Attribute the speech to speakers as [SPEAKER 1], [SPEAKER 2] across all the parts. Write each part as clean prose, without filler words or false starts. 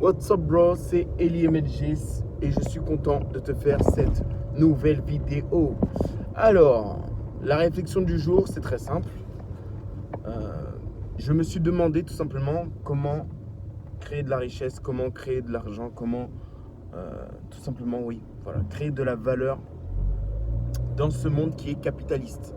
[SPEAKER 1] What's up bro, c'est Eli MLG et je suis content de te faire cette nouvelle vidéo. Alors, la réflexion du jour, c'est très simple. Je me suis demandé tout simplement comment créer de la richesse, comment créer de l'argent, comment tout simplement, créer de la valeur dans ce monde qui est capitaliste.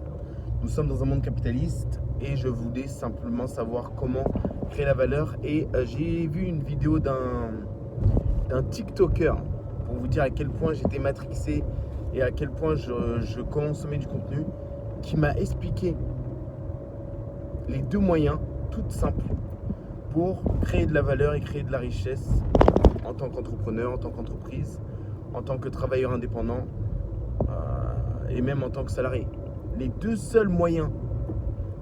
[SPEAKER 1] Nous sommes dans un monde capitaliste et je voulais simplement savoir comment créer la valeur. Et j'ai vu une vidéo d'un TikToker pour vous dire à quel point j'étais matrixé et à quel point je consommais du contenu, qui m'a expliqué les deux moyens tout simples pour créer de la valeur et créer de la richesse en tant qu'entrepreneur, en tant qu'entreprise, en tant que travailleur indépendant et même en tant que salarié. Les deux seuls moyens,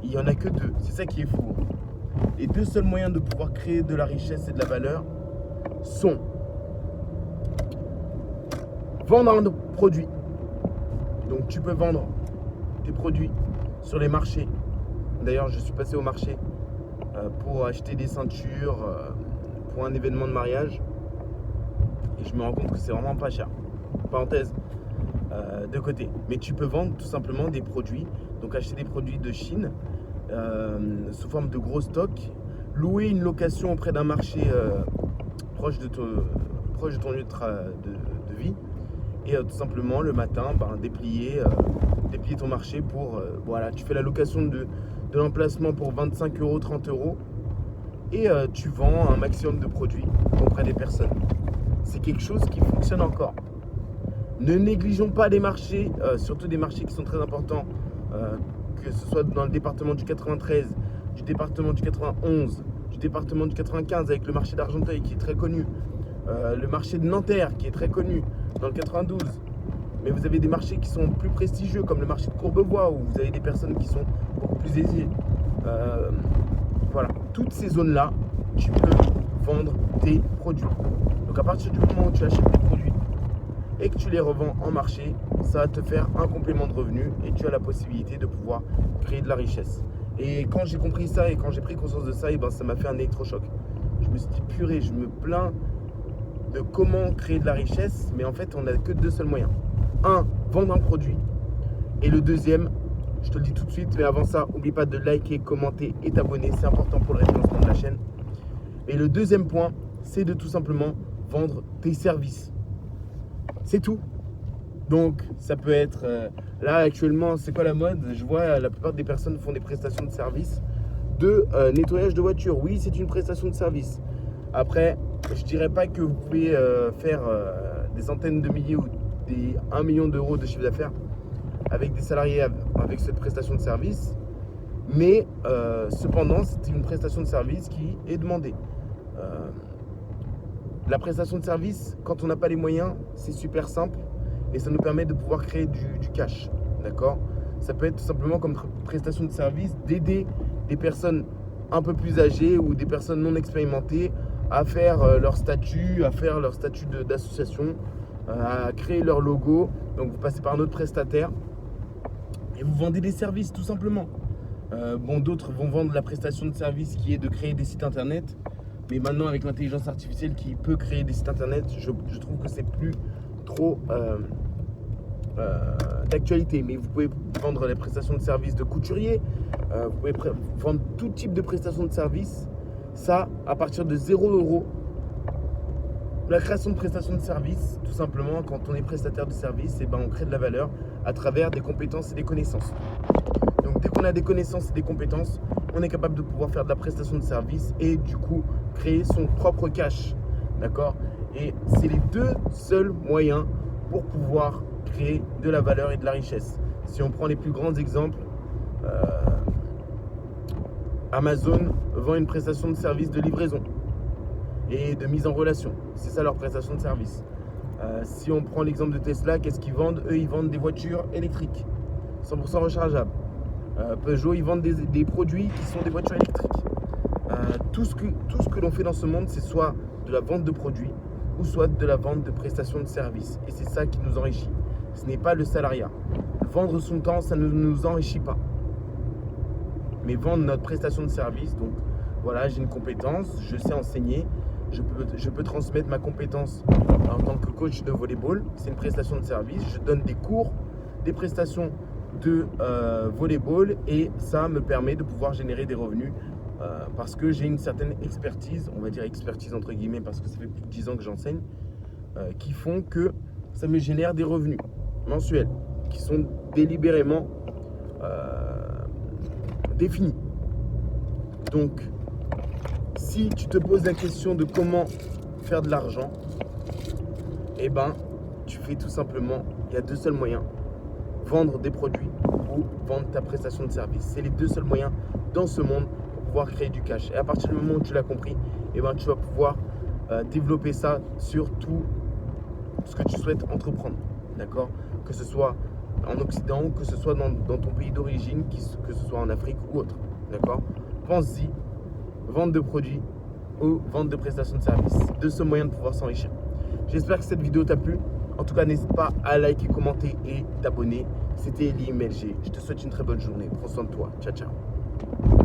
[SPEAKER 1] il n'y en a que deux, c'est ça qui est fou. Les deux seuls moyens de pouvoir créer de la richesse et de la valeur sont vendre un produit. Donc tu peux vendre tes produits sur les marchés. D'ailleurs, je suis passé au marché pour acheter des ceintures pour un événement de mariage. Et je me rends compte que c'est vraiment pas cher. Parenthèse de côté. Mais tu peux vendre tout simplement des produits. Donc acheter des produits de Chine sous forme de gros stocks. Louer une location auprès d'un marché proche de ton lieu de vie. Et tout simplement le matin, déplier ton marché pour... tu fais la location de l'emplacement pour 25 €, 30 € et tu vends un maximum de produits auprès des personnes. C'est quelque chose qui fonctionne encore. Ne négligeons pas les marchés, surtout des marchés qui sont très importants, que ce soit dans le département du 93, du département du 91, du département du 95 avec le marché d'Argenteuil qui est très connu, le marché de Nanterre qui est très connu dans le 92. Mais vous avez des marchés qui sont plus prestigieux comme le marché de Courbevoie où vous avez des personnes qui sont beaucoup plus aisées. Toutes ces zones-là, tu peux vendre tes produits. Donc à partir du moment où tu achètes tes produits et que tu les revends en marché, ça va te faire un complément de revenu et tu as la possibilité de pouvoir créer de la richesse. Et quand j'ai compris ça et quand j'ai pris conscience de ça, ça m'a fait un électrochoc. Je me suis dit purée, je me plains de comment créer de la richesse, mais en fait on n'a que deux seuls moyens. Un, vendre un produit. Et le deuxième, je te le dis tout de suite, mais avant ça, n'oublie pas de liker, commenter et t'abonner, c'est important pour le référencement de la chaîne. Et le deuxième point, c'est de tout simplement vendre tes services. C'est tout. Donc ça peut être, là actuellement c'est quoi la mode? Je vois la plupart des personnes font des prestations de services de nettoyage de voiture. Oui, c'est une prestation de service. Après, je dirais pas que vous pouvez faire des centaines de milliers ou des 1 million d'euros de chiffre d'affaires avec des salariés avec cette prestation de service. Mais cependant, c'est une prestation de service qui est demandée. La prestation de service, quand on n'a pas les moyens, c'est super simple et ça nous permet de pouvoir créer du cash. D'accord? Ça peut être tout simplement comme prestation de service d'aider des personnes un peu plus âgées ou des personnes non expérimentées à faire leur statut, d'association, à créer leur logo. Donc vous passez par un autre prestataire et vous vendez des services tout simplement. D'autres vont vendre la prestation de service qui est de créer des sites internet. Mais maintenant avec l'intelligence artificielle qui peut créer des sites internet, je trouve que c'est plus trop d'actualité. Mais vous pouvez vendre les prestations de service de couturier, vous pouvez vendre tout type de prestations de service. Ça, à partir de 0 €. La création de prestations de service, tout simplement, quand on est prestataire de service, on crée de la valeur à travers des compétences et des connaissances. Donc dès qu'on a des connaissances et des compétences, on est capable de pouvoir faire de la prestation de service et du coup créer son propre cash. D'accord? Et c'est les deux seuls moyens pour pouvoir créer de la valeur et de la richesse. Si on prend les plus grands exemples, Amazon vend une prestation de service de livraison et de mise en relation. C'est ça leur prestation de service. Si on prend l'exemple de Tesla, qu'est-ce qu'ils vendent? Eux, ils vendent des voitures électriques, 100% rechargeables. Peugeot, ils vendent des produits qui sont des voitures électriques. Tout ce que l'on fait dans ce monde, c'est soit de la vente de produits ou soit de la vente de prestations de services. Et c'est ça qui nous enrichit. Ce n'est pas le salariat. Vendre son temps, ça ne nous enrichit pas. Mais vendre notre prestation de service, donc voilà, j'ai une compétence, je sais enseigner, je peux transmettre ma compétence en tant que coach de volleyball. C'est une prestation de service. Je donne des cours, des prestations de volleyball et ça me permet de pouvoir générer des revenus parce que j'ai une certaine expertise, on va dire expertise entre guillemets parce que ça fait plus de 10 ans que j'enseigne, qui font que ça me génère des revenus mensuels qui sont délibérément définis. Donc, si tu te poses la question de comment faire de l'argent, eh ben, tu fais tout simplement, il y a deux seuls moyens, vendre des produits ou vendre ta prestation de service. C'est les deux seuls moyens dans ce monde pour pouvoir créer du cash. Et à partir du moment où tu l'as compris, eh ben, tu vas pouvoir développer ça sur tout ce que tu souhaites entreprendre. D'accord ? Que ce soit en Occident ou que ce soit dans ton pays d'origine, que ce soit en Afrique ou autre. D'accord ? Pense-y, vente de produits ou vente de prestations de services. Deux seuls moyens de pouvoir s'enrichir. J'espère que cette vidéo t'a plu. En tout cas, n'hésite pas à liker, commenter et t'abonner. C'était Eli MLG. Je te souhaite une très bonne journée. Prends soin de toi. Ciao, ciao.